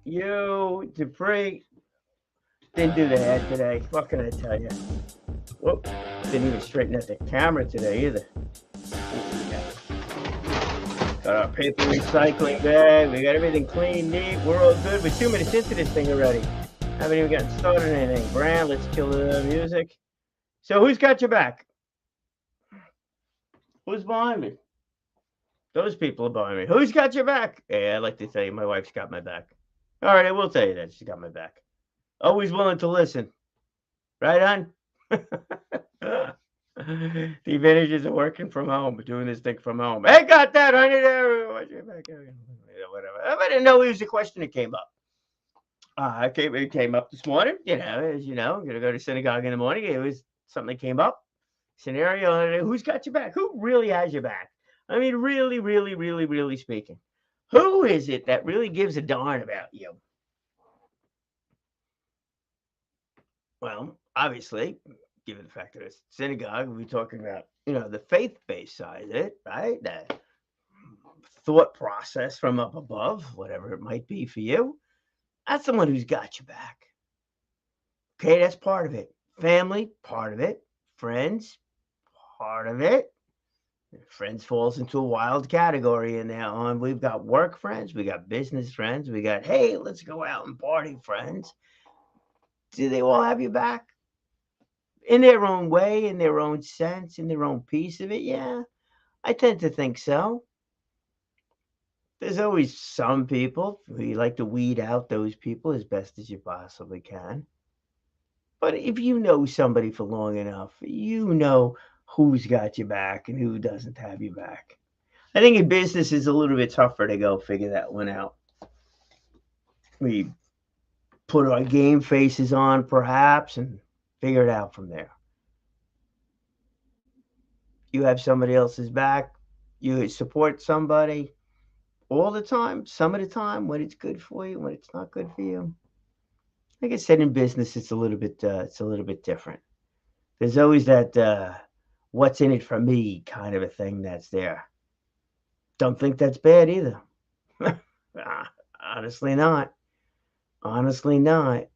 You, Dupree, didn't do the head today. What can I tell you? Whoop. Didn't even straighten out the camera today either. What we got our paper recycling bag. We got everything clean, neat. We're all good. We're 2 minutes into this thing already. Haven't even gotten started on anything. Brand, let's kill the music. So who's got your back? Who's behind me? Those people are behind me. Who's got your back? Yeah, I'd like to tell you my wife's got my back. All right, I will tell you that. She's got my back. Always willing to listen. Right on? The advantages of working from home, doing this thing from home. Hey, got that, honey? There, whatever. I didn't know it was a question that came up. It came up this morning. As you know, I'm gonna go to synagogue in the morning. It was something that came up. Scenario. Who's got your back? Who really has your back? I mean, really, really, really, really speaking. Who is it that really gives a darn about you? Well, obviously, given the fact that it's synagogue, we're talking about, the faith-based side of it, right? The thought process from up above, whatever it might be for you. That's someone who's got your back. Okay, that's part of it. Family, part of it. Friends, part of it. Friends falls into a wild category in there. We've got work friends, we got business friends, we got, hey, let's go out and party friends. Do they all have your back? In their own way, in their own sense, in their own piece of it, yeah. I tend to think so. There's always some people who you like to weed out those people as best as you possibly can. But if you know somebody for long enough, you know who's got your back and who doesn't have your back. I think in business it's a little bit tougher to go figure that one out. We put our game faces on perhaps and figure it out from there. You have somebody else's back, you support somebody all the time, some of the time when it's good for you, when it's not good for you. Like I said, in business, it's a little bit different. There's always that "what's in it for me" kind of a thing that's there. Don't think that's bad either. Ah, honestly, not. Honestly, not.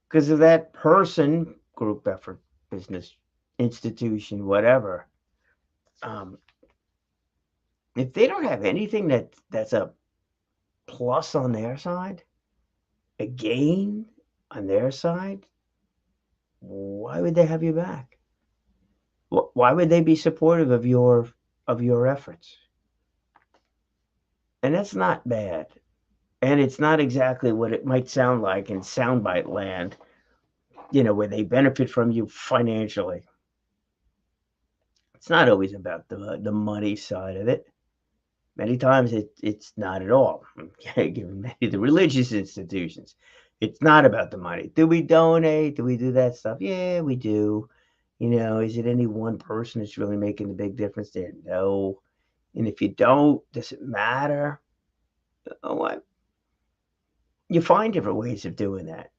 Because of that person, group effort, business, institution, whatever. Um, if they don't have anything that's a plus on their side, a gain on their side, why would they have you back? Why would they be supportive of your efforts? And that's not bad. And it's not exactly what it might sound like in soundbite land, where they benefit from you financially. It's not always about the money side of it. Many times it's not at all. Given many of the religious institutions, it's not about the money. Do we donate? Do we do that stuff? Yeah, we do. Is it any one person that's really making the big difference there? No. And if you don't, does it matter? What? You find different ways of doing that.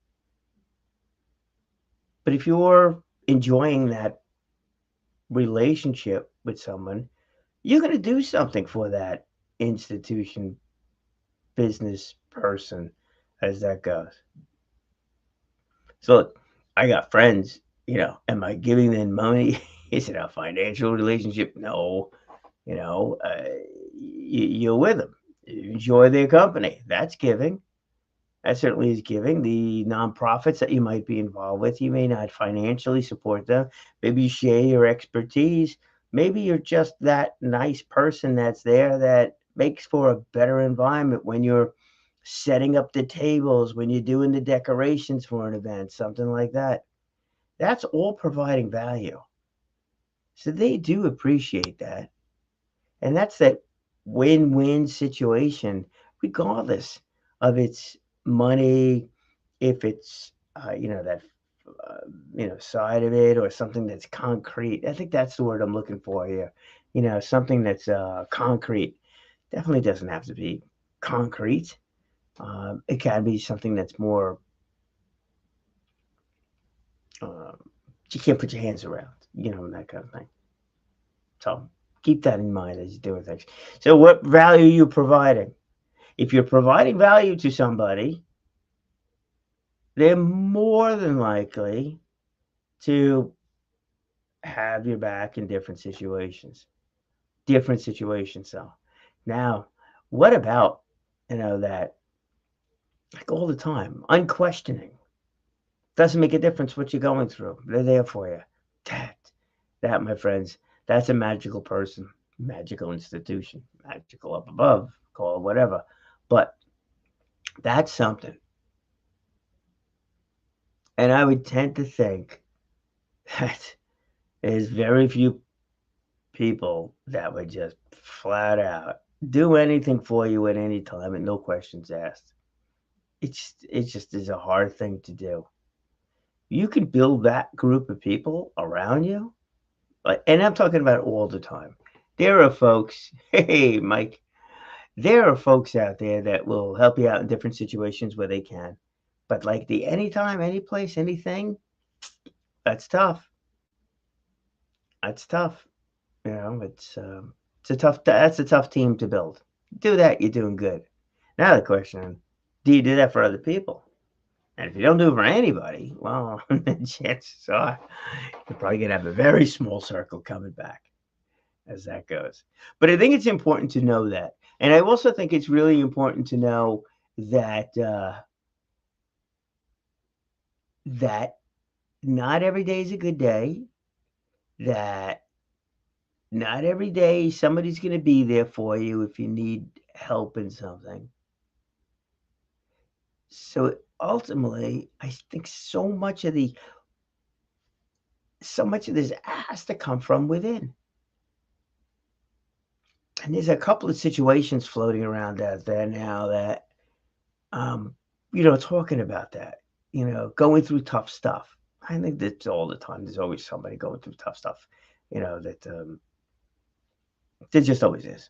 But if you're enjoying that relationship with someone, you're going to do something for that institution, business person, as that goes. So look, I got friends, am I giving them money? Is it a financial relationship? No. You're with them. You enjoy their company. That's giving. That certainly is giving. The nonprofits that you might be involved with, you may not financially support them. Maybe you share your expertise. Maybe you're just that nice person that's there that makes for a better environment when you're setting up the tables, when you're doing the decorations for an event, something like that. That's all providing value. So they do appreciate that. And that's that win-win situation, regardless of its money, if it's that side of it or something that's concrete. I think that's the word I'm looking for here. Something that's concrete. Definitely doesn't have to be concrete. It can be something that's more uh, you can't put your hands around, that kind of thing. So keep that in mind as you're doing things. So what value are you providing? If you're providing value to somebody, they're more than likely to have your back in different situations. Different situations, though. Now, what about, that, like all the time, unquestioning? Doesn't make a difference what you're going through. They're there for you. That, that, my friends, that's a magical person, magical institution, magical up above, call it whatever. But that's something. And I would tend to think that there's very few people that would just flat out do anything for you at any time and no questions asked. It just is a hard thing to do. You can build that group of people around you, like, and I'm talking about all the time. There are folks, hey, Mike, there are folks out there that will help you out in different situations where they can. But like the anytime, any place, anything, that's tough. That's tough. That's a tough team to build. Do that, you're doing good. Now the question, do you do that for other people? And if you don't do it for anybody, well, chances are you're probably gonna have a very small circle coming back as that goes. But I think it's important to know that. And I also think it's really important to know that that not every day is a good day, that not every day somebody's gonna be there for you if you need help in something. So ultimately, I think so much of this has to come from within. And there's a couple of situations floating around out there now that, um, talking about that, going through tough stuff. I think that's all the time. There's always somebody going through tough stuff, that there just always is.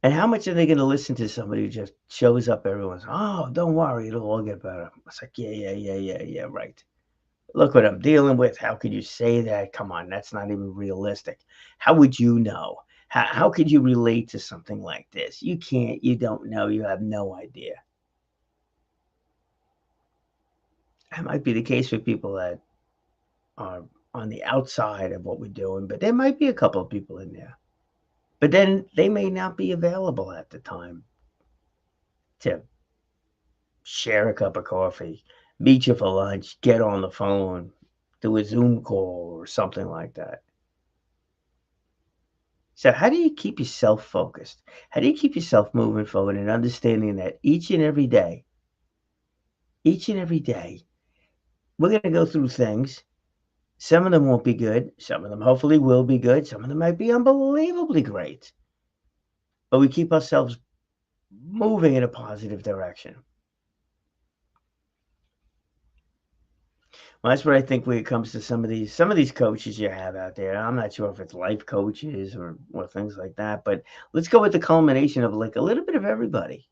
And how much are they going to listen to somebody who just shows up everyone's, oh, don't worry, it'll all get better. It's like, yeah, yeah, yeah, yeah, yeah, right. Look what I'm dealing with. How could you say that? Come on, that's not even realistic. How would you know? How could you relate to something like this? You can't, you don't know, you have no idea. That might be the case with people that are on the outside of what we're doing, but there might be a couple of people in there. But then they may not be available at the time to share a cup of coffee, meet you for lunch, get on the phone, do a Zoom call or something like that. So, how do you keep yourself focused? How do you keep yourself moving forward and understanding that each and every day, we're going to go through things. Some of them won't be good. Some of them hopefully will be good. Some of them might be unbelievably great. But we keep ourselves moving in a positive direction. Well, that's what I think when it comes to some of these coaches you have out there. I'm not sure if it's life coaches or things like that, but let's go with the culmination of like a little bit of everybody,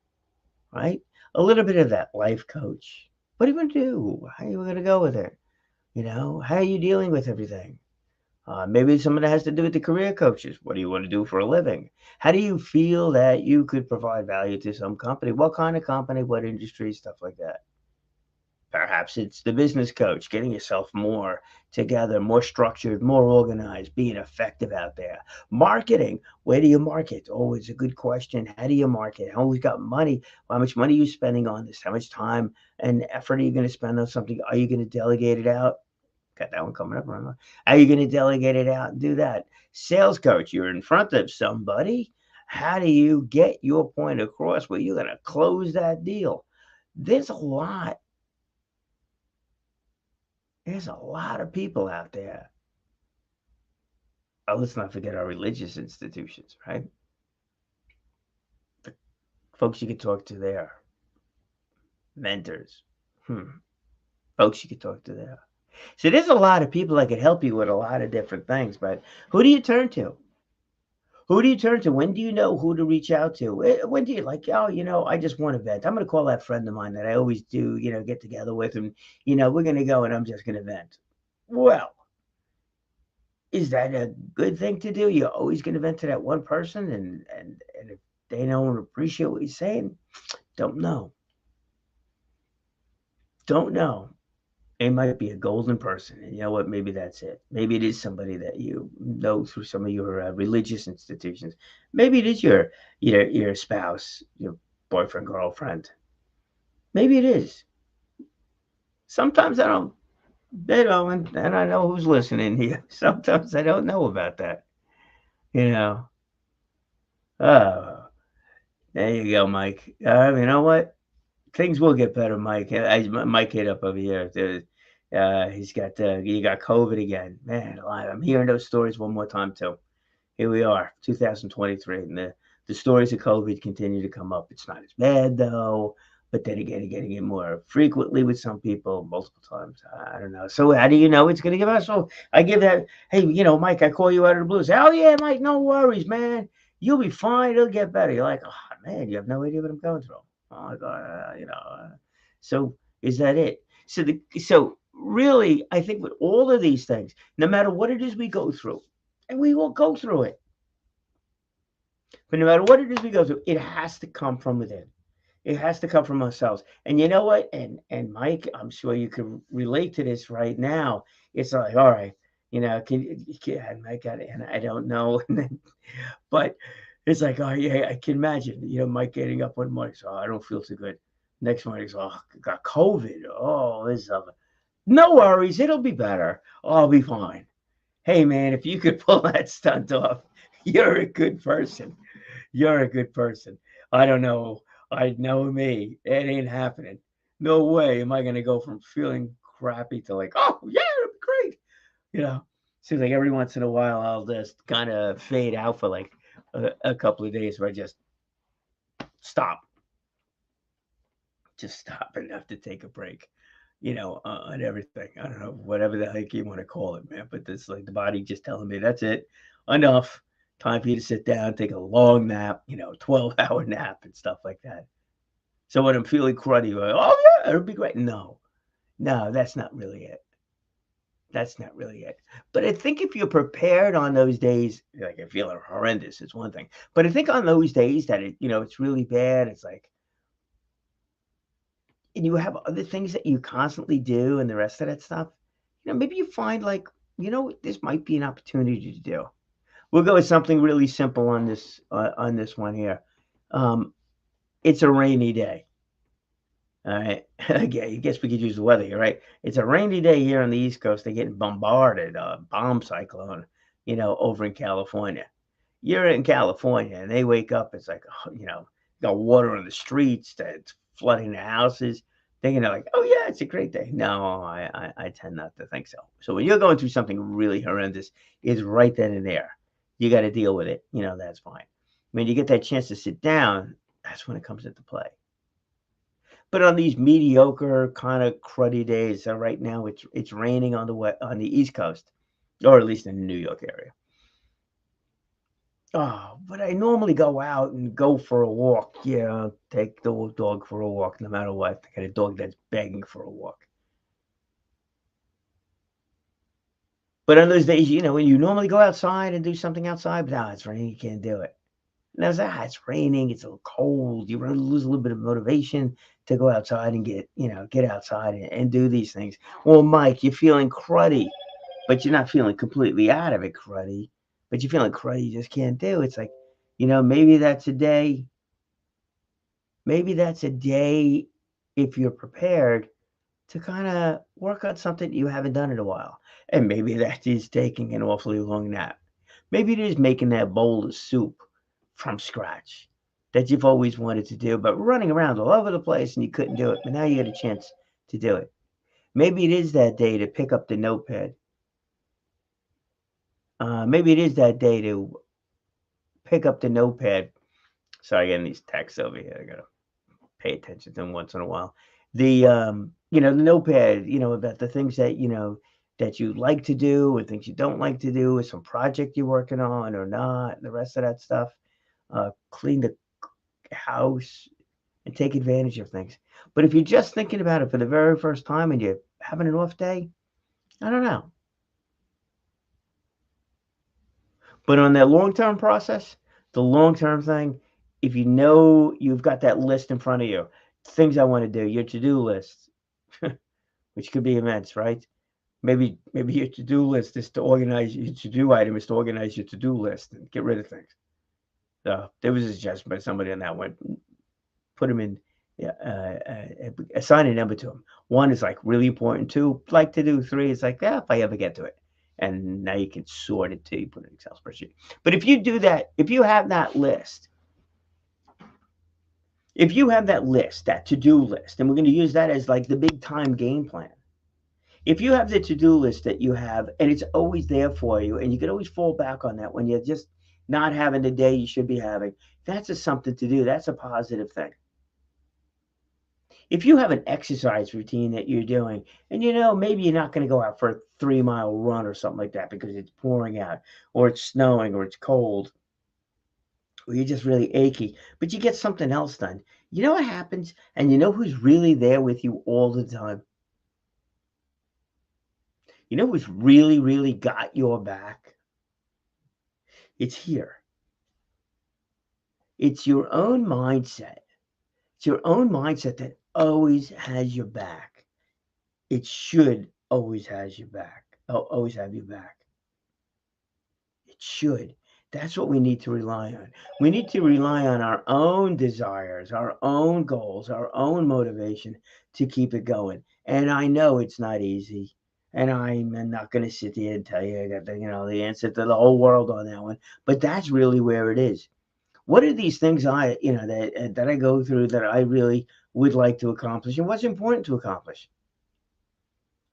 right? A little bit of that life coach. What are you gonna do? How are you gonna go with it? How are you dealing with everything? Maybe some of that has to do with the career coaches. What do you want to do for a living? How do you feel that you could provide value to some company? What kind of company? What industry? Stuff like that. Perhaps it's the business coach, getting yourself more together, more structured, more organized, being effective out there. Marketing, where do you market? Oh, it's a good question. How do you market? How much got money? How much money are you spending on this? How much time and effort are you going to spend on something? Are you going to delegate it out? Got that one coming up. Remember? Are you going to delegate it out and do that? Sales coach, you're in front of somebody. How do you get your point across where you're going to close that deal? There's a lot There's a lot of people out there. Oh, let's not forget our religious institutions, right? The folks you could talk to there, mentors, folks you could talk to there. So there's a lot of people that could help you with a lot of different things, but who do you turn to? Who do you turn to? When do you know who to reach out to? When do you like, oh, I just want to vent. I'm going to call that friend of mine that I always do, get together with, and we're going to go and I'm just going to vent. Well, Is that a good thing to do? You're always going to vent to that one person, and if they don't appreciate what you're saying, don't know. Don't know. It might be a golden person, and you know what? Maybe that's it. Maybe it is somebody that you know through some of your religious institutions. Maybe it is your spouse, your boyfriend, girlfriend. Maybe it is. Sometimes I don't. They don't, and I know who's listening here. Sometimes I don't know about that. You know. Oh, there you go, Mike. You know what? Things will get better, Mike. Mike hit up over here. He got COVID again. Man, I'm hearing those stories one more time too. Here we are, 2023, and the stories of COVID continue to come up. It's not as bad though, but then again, getting it more frequently with some people, multiple times. I don't know. So how do you know it's going to get better? So I give that. Hey, Mike, I call you out of the blues. Oh yeah, Mike, no worries, man. You'll be fine. It'll get better. You're like, oh man, you have no idea what I'm going through. Oh my God, so is that it? So really, I think with all of these things, no matter what it is we go through, and we will go through it, but no matter what it is we go through, it has to come from within. It has to come from ourselves. And you know what? And Mike, I'm sure you can relate to this right now. It's like, all right, Mike, and I don't know, but it's like, oh yeah, I can imagine, Mike getting up one morning, so I don't feel too good. Next morning, he's I got COVID. Oh, this other. No worries, it'll be better. I'll be fine. Hey man, if you could pull that stunt off, you're a good person. You're a good person. I don't know. I know me. It ain't happening. No way am I going to go from feeling crappy to like, oh, yeah, it'll be great. You know, seems like every once in a while I'll just kind of fade out for like a couple of days where I stop, just stop and have to take a break, on everything. I don't know, whatever the heck you want to call it, man. But it's like the body just telling me that's it, enough. Time for you to sit down, take a long nap, 12-hour nap and stuff like that. So when I'm feeling cruddy, like, oh yeah, it'll be great. No, no, that's not really it. That's not really it. But I think if you're prepared on those days, like you're feeling horrendous, it's one thing. But I think on those days that it's really bad, it's like, and you have other things that you constantly do and the rest of that stuff, maybe you find like, this might be an opportunity to do. We'll go with something really simple on this one here. Um, it's a rainy day. All right. Again, I guess we could use the weather here, right? It's a rainy day here on the East Coast. They're getting bombarded, bomb cyclone, over in California. You're in California and they wake up, it's like, oh, got water on the streets that's flooding the houses. Thinking like, oh yeah, it's a great day. No, I tend not to think so. So when you're going through something really horrendous, it's right then and there. You got to deal with it. That's fine. When you get that chance to sit down, that's when it comes into play. But on these mediocre kind of cruddy days, right now it's raining on the East Coast, or at least in the New York area. Oh, but I normally go out and go for a walk. Yeah, take the dog for a walk, no matter what. I got a dog that's begging for a walk. But on those days, when you normally go outside and do something outside, but now it's raining, you can't do it. Now it's raining, it's a little cold. You lose a little bit of motivation to go outside and get outside and do these things. Well, Mike, you're feeling cruddy, but you're not feeling completely out of it cruddy. But you're feeling cruddy, you just can't do. It's like, maybe that's a day. Maybe that's a day if you're prepared to kind of work on something you haven't done in a while. And maybe that is taking an awfully long nap. Maybe it is making that bowl of soup from scratch that you've always wanted to do, but running around all over the place and you couldn't do it. But now you get a chance to do it. Maybe it is that day to pick up the notepad. Maybe it is that day to pick up the notepad. Sorry, getting these texts over here. I gotta pay attention to them once in a while. The notepad, about the things that that you like to do and things you don't like to do, or some project you're working on or not, and the rest of that stuff. Clean the house and take advantage of things. But if you're just thinking about it for the very first time and you're having an off day, I don't know. But on that long-term process, the long-term thing, if you know you've got that list in front of you, things I want to do, your to-do list, which could be immense, right? Maybe your to-do list is to organize your to-do item is to organize your to-do list and get rid of things. So there was a suggestion by somebody on that one. Put them in, yeah, assign a number to them. One is like really important. Two, like to do. Three is like, yeah, if I ever get to it. And now you can sort it too. You put an Excel spreadsheet. But if you do that, if you have that list, that to-do list, and we're going to use that as like the big time game plan. If you have the to-do list that you have and it's always there for you, and you can always fall back on that when you're just not having the day you should be having, that's a something to do. That's a positive thing. If you have an exercise routine that you're doing, and maybe you're not going to go out for a 3-mile run or something like that because it's pouring out, or it's snowing, or it's cold, or you're just really achy, but you get something else done. You know what happens? And you know who's really there with you all the time? You know who's really, really got your back? It's here. It's your own mindset. It's your own mindset that always has your back. It should always has your back. Always have your back. It should. That's what we need to rely on. We need to rely on our own desires, our own goals, our own motivation to keep it going. And I know it's not easy. And I'm not going to sit here and tell you that the answer to the whole world on that one. But that's really where it is. What are these things that I go through that I really would like to accomplish, and what's important to accomplish?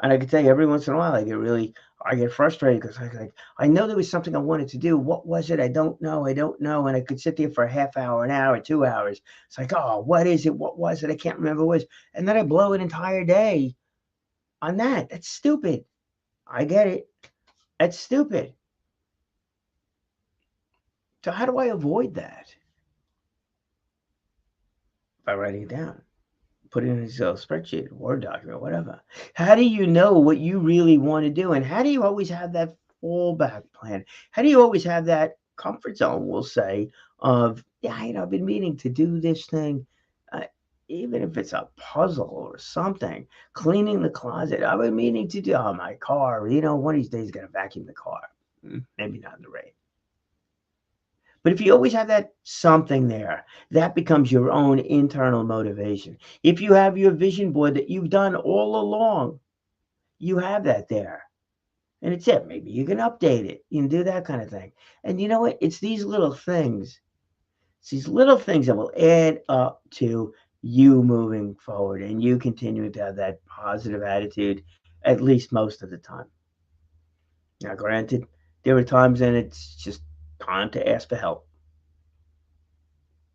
And I can tell you every once in a while I get frustrated because I know there was something I wanted to do. What was it? I don't know. And I could sit there for a half hour, an hour, 2 hours. It's like, oh, what is it? What was it? I can't remember what it was. And then I blow an entire day on that. That's stupid. I get it. That's stupid. So how do I avoid that? By writing it down. Put it in an Excel spreadsheet, Word document, whatever. How do you know what you really want to do? And how do you always have that fallback plan? How do you always have that comfort zone, we'll say, of, yeah, I've been meaning to do this thing, uh, even if it's a puzzle or something, cleaning the closet. I've been meaning to do, my car, one of these days, got to vacuum the car. Maybe not in the rain. But if you always have that something there, that becomes your own internal motivation. If you have your vision board that you've done all along, you have that there. And it's it. Maybe you can update it. You can do that kind of thing. And you know what? It's these little things. It's these little things that will add up to you moving forward and you continuing to have that positive attitude at least most of the time. Now, granted, there are times when it's just time to ask for help.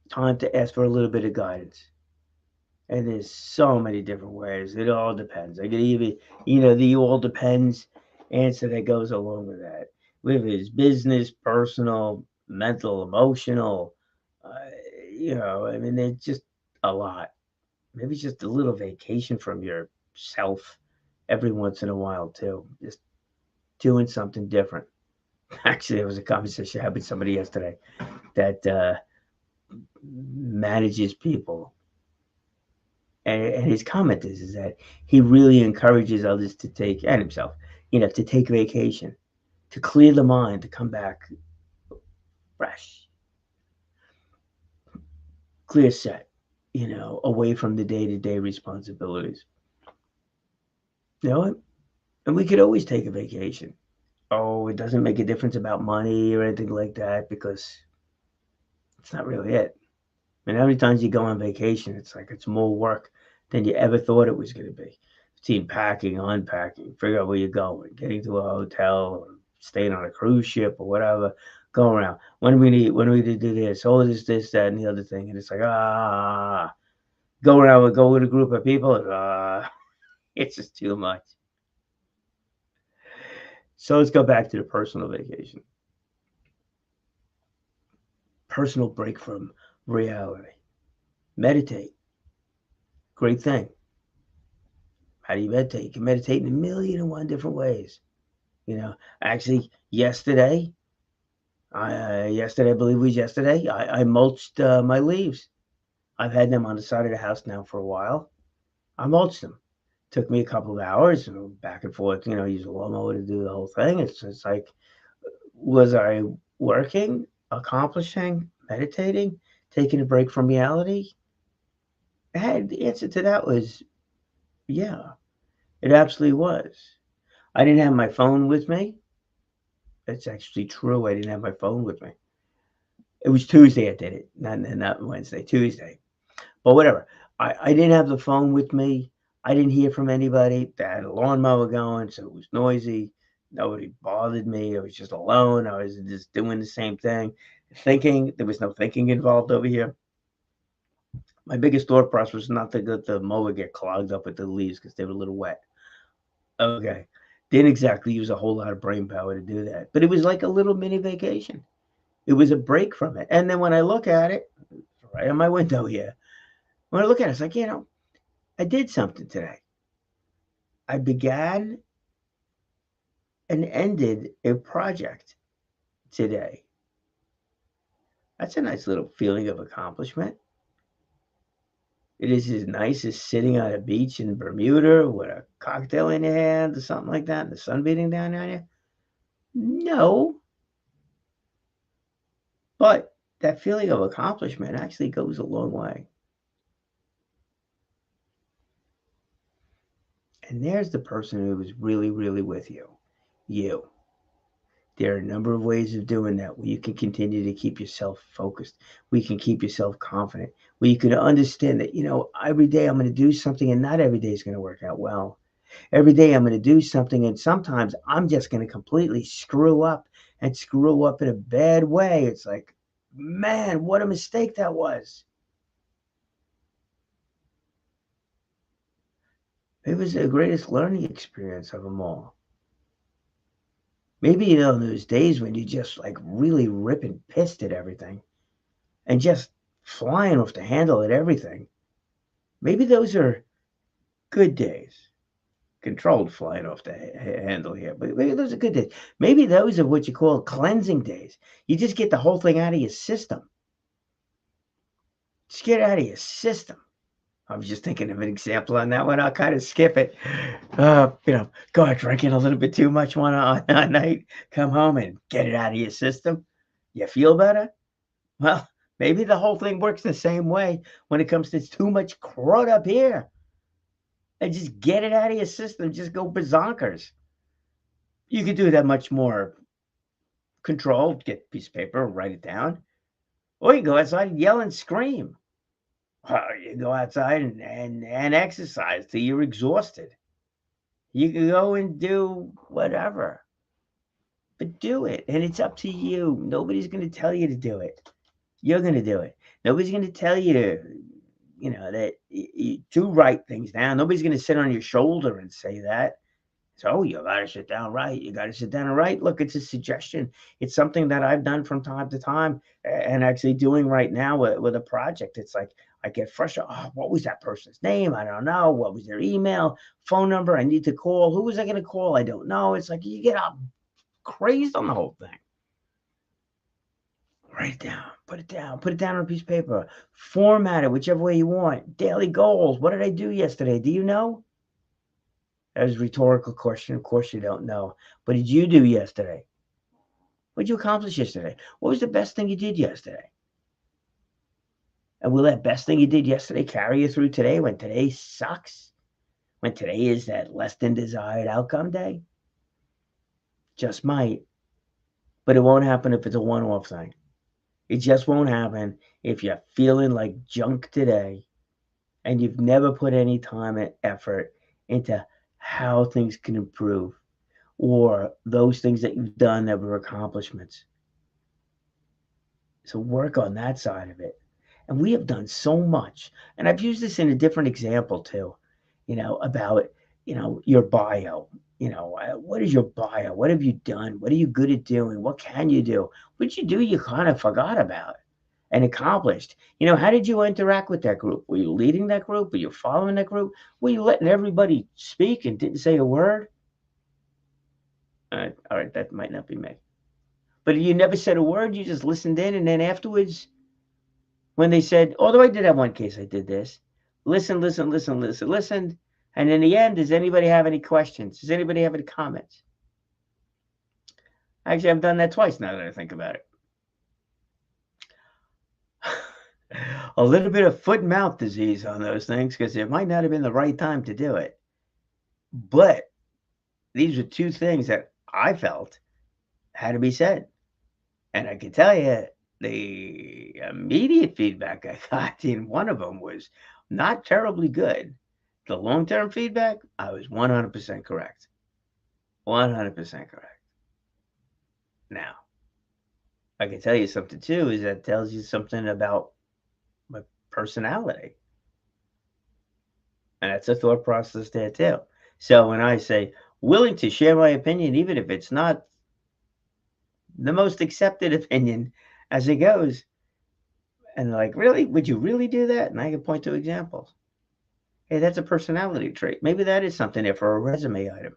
Time to ask for a little bit of guidance. And there's so many different ways. It all depends. I could even, the all depends answer that goes along with that. Whether it's business, personal, mental, emotional, I mean, it's just a lot. Maybe just a little vacation from yourself every once in a while, too. Just doing something different. Actually, there was a conversation I had with somebody yesterday that manages people. And his comment is that he really encourages others to take, and himself, to take vacation, to clear the mind, to come back fresh, clear set, away from the day-to-day responsibilities. You know what? And we could always take a vacation. Oh, it doesn't make a difference about money or anything like that because it's not really it. I mean, how many times you go on vacation, it's like it's more work than you ever thought it was going to be. Between packing, unpacking, figure out where you're going, getting to a hotel, or staying on a cruise ship or whatever, go around. When do we need to do this? Oh, this, that, and the other thing. And it's like, go with a group of people. It's just too much. So let's go back to the personal vacation. Personal break from reality. Meditate. Great thing. How do you meditate? You can meditate in 1,000,001 different ways. Actually, yesterday, Yesterday, I believe it was yesterday, I mulched my leaves. I've had them on the side of the house now for a while. I mulched them. Took me a couple of hours, back and forth, use a lawnmower to do the whole thing. It's like, was I working, accomplishing, meditating, taking a break from reality? The answer to that was yeah, it absolutely was. I didn't have my phone with me. That's actually true. I didn't have my phone with me. It was Tuesday I did it, not Wednesday, Tuesday. But whatever. I didn't have the phone with me. I didn't hear from anybody. I had a lawnmower going, so it was noisy. Nobody bothered me. I was just alone. I was just doing the same thing, thinking. There was no thinking involved over here. My biggest thought process was not to let the mower get clogged up with the leaves because they were a little wet. Okay. Didn't exactly use a whole lot of brain power to do that, but it was like a little mini vacation. It was a break from it. And then when I look at it, right on my window here, when I look at it, it's like, I did something today. I began and ended a project today. That's a nice little feeling of accomplishment. It is as nice as sitting on a beach in Bermuda with a cocktail in your hand or something like that and the sun beating down on you. No, but that feeling of accomplishment actually goes a long way. And there's the person who was really, really with you. You. There are a number of ways of doing that where you can continue to keep yourself focused, where you can keep yourself confident, where you can understand that, every day I'm going to do something and not every day is going to work out well. Every day I'm going to do something and sometimes I'm just going to completely screw up and screw up in a bad way. It's like, man, what a mistake that was. It was the greatest learning experience of them all. Maybe, those days when you just like really ripping pissed at everything and just flying off the handle at everything. Maybe those are good days. Controlled flying off the handle here, but maybe those are good days. Maybe those are what you call cleansing days. You just get the whole thing out of your system. Just get it out of your system. I was just thinking of an example on that one. I'll kind of skip it. Go out drinking a little bit too much one night, come home and get it out of your system. You feel better? Well, maybe the whole thing works the same way when it comes to too much crud up here. And just get it out of your system. Just go berserkers. You could do that much more controlled. Get a piece of paper, write it down. Or you go outside and yell and scream. Or you go outside and exercise till you're exhausted. You can go and do whatever. But do it. And it's up to you. Nobody's going to tell you to do it. You're going to do it. Nobody's going to tell you to, that you do write things down. Nobody's going to sit on your shoulder and say that. So you got to sit down, right? You got to sit down and write. Look, it's a suggestion. It's something that I've done from time to time and actually doing right now with a project. It's like I get frustrated. Oh, what was that person's name? I don't know. What was their email, phone number? I need to call. Who was I going to call? I don't know. It's like you get all crazed on the whole thing. Write it down. Put it down. Put it down on a piece of paper. Format it whichever way you want. Daily goals. What did I do yesterday? Do you know? That was a rhetorical question. Of course you don't know. What did you do yesterday? What did you accomplish yesterday? What was the best thing you did yesterday? And will that best thing you did yesterday carry you through today when today sucks? When today is that less than desired outcome day? Just might. But it won't happen if it's a one-off thing. It just won't happen if you're feeling like junk today and you've never put any time and effort into how things can improve or those things that you've done that were accomplishments. So work on that side of it. And we have done so much. And I've used this in a different example too, about, your bio. What is your bio? What have you done? What are you good at doing? What can you do? What you do, you kind of forgot about and accomplished. How did you interact with that group? Were you leading that group? Were you following that group? Were you letting everybody speak and didn't say a word? All right, that might not be me. But you never said a word. You just listened in, and then afterwards, when they said, although I did have one case, I did this. Listen. And in the end, does anybody have any questions? Does anybody have any comments? Actually, I've done that twice now that I think about it. A little bit of foot and mouth disease on those things because it might not have been the right time to do it. But these are two things that I felt had to be said. And I can tell you, the immediate feedback I got in one of them was not terribly good. The long-term feedback, I was 100% correct. 100% correct. Now, I can tell you something too, is that tells you something about my personality. And that's a thought process there too. So when I say willing to share my opinion, even if it's not the most accepted opinion as it goes, and like, really, would you really do that? And I can point to examples. Hey, that's a personality trait. Maybe that is something there for a resume item.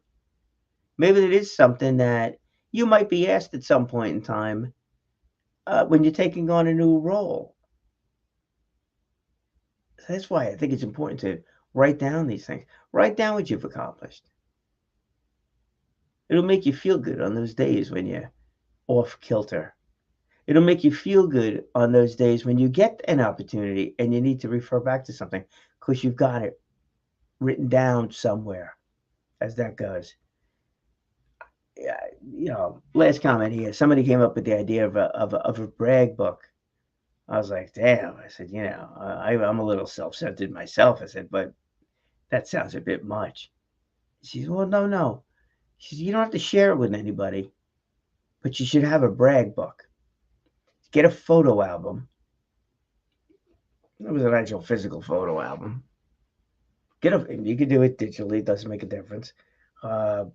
Maybe it is something that you might be asked at some point in time when you're taking on a new role. So that's why I think it's important to write down these things. Write down what you've accomplished. It'll make you feel good on those days when you're off kilter. It'll make you feel good on those days when you get an opportunity and you need to refer back to something because you've got it written down somewhere as that goes. Yeah, last comment here. Somebody came up with the idea of a brag book. I was like, damn. I said, I'm a little self-centered myself. I said, but that sounds a bit much. She said, well, no. She said, you don't have to share it with anybody, but you should have a brag book. Get a photo album. It was an actual physical photo album. You could do it digitally. It doesn't make a difference. But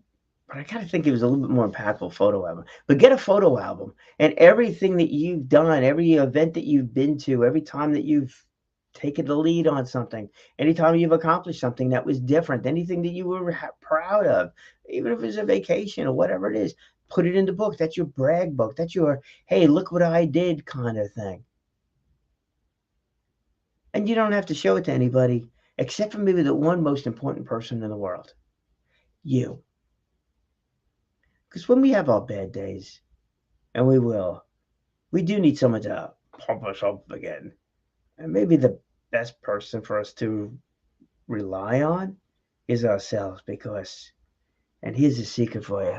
I kind of think it was a little bit more impactful photo album. But get a photo album and everything that you've done, every event that you've been to, every time that you've taken the lead on something, anytime you've accomplished something that was different, anything that you were proud of, even if it was a vacation or whatever it is, put it in the book. That's your brag book. That's your, hey, look what I did kind of thing. And you don't have to show it to anybody except for maybe the one most important person in the world, you. Because when we have our bad days, and we will, we do need someone to pump us up again. And maybe the best person for us to rely on is ourselves because, and here's a secret for you,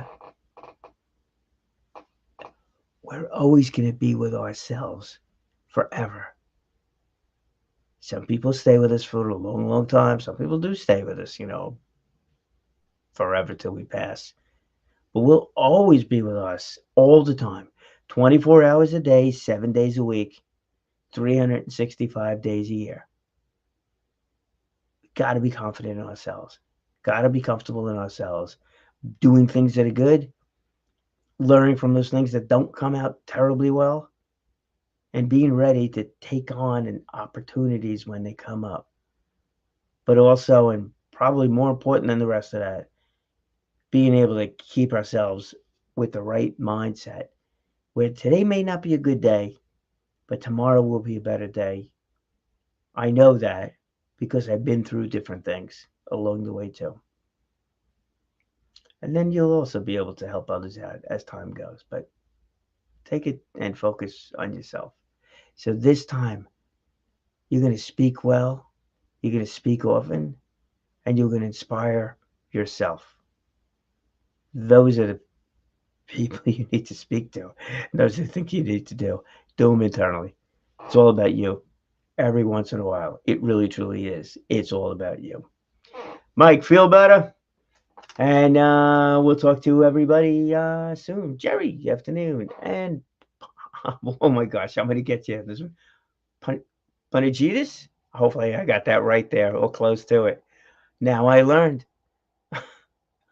we're always going to be with ourselves forever. Some people stay with us for a long, long time. Some people do stay with us, forever till we pass. But we'll always be with us all the time, 24 hours a day, 7 days a week, 365 days a year. Got to be confident in ourselves. Got to be comfortable in ourselves, doing things that are good, learning from those things that don't come out terribly well, and being ready to take on opportunities when they come up. But also, and probably more important than the rest of that, being able to keep ourselves with the right mindset, where today may not be a good day, but tomorrow will be a better day. I know that because I've been through different things along the way too. And then you'll also be able to help others out as time goes. But take it and focus on yourself. So this time, you're going to speak well, you're going to speak often, and you're going to inspire yourself. Those are the people you need to speak to. Those are the things you need to do. Do them internally. It's all about you. Every once in a while. It really, truly is. It's all about you. Mike, feel better? And we'll talk to everybody soon. Jerry, good afternoon. And, oh my gosh, I'm going to get you. This Panagitis? Hopefully I got that right there or close to it. Now I learned.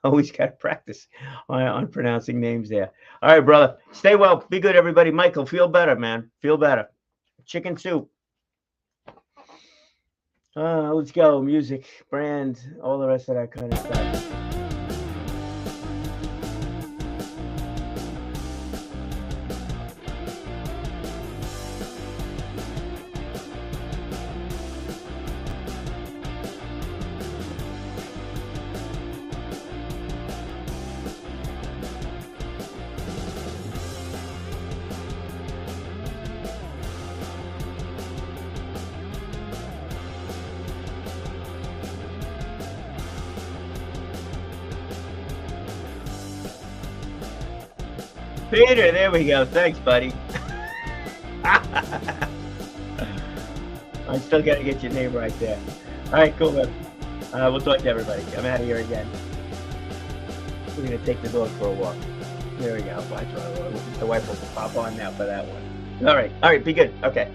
Always got to practice on pronouncing names there. All right, brother. Stay well. Be good, everybody. Michael, feel better, man. Feel better. Chicken soup. Let's go. Music, brand, all the rest of that kind of stuff. Peter, there we go. Thanks, buddy. I still got to get your name right there. All right, cool, man. We'll talk to everybody. I'm out of here again. We're going to take the dog for a walk. There we go. Watch, the wife will pop on now for that one. All right. Be good. Okay.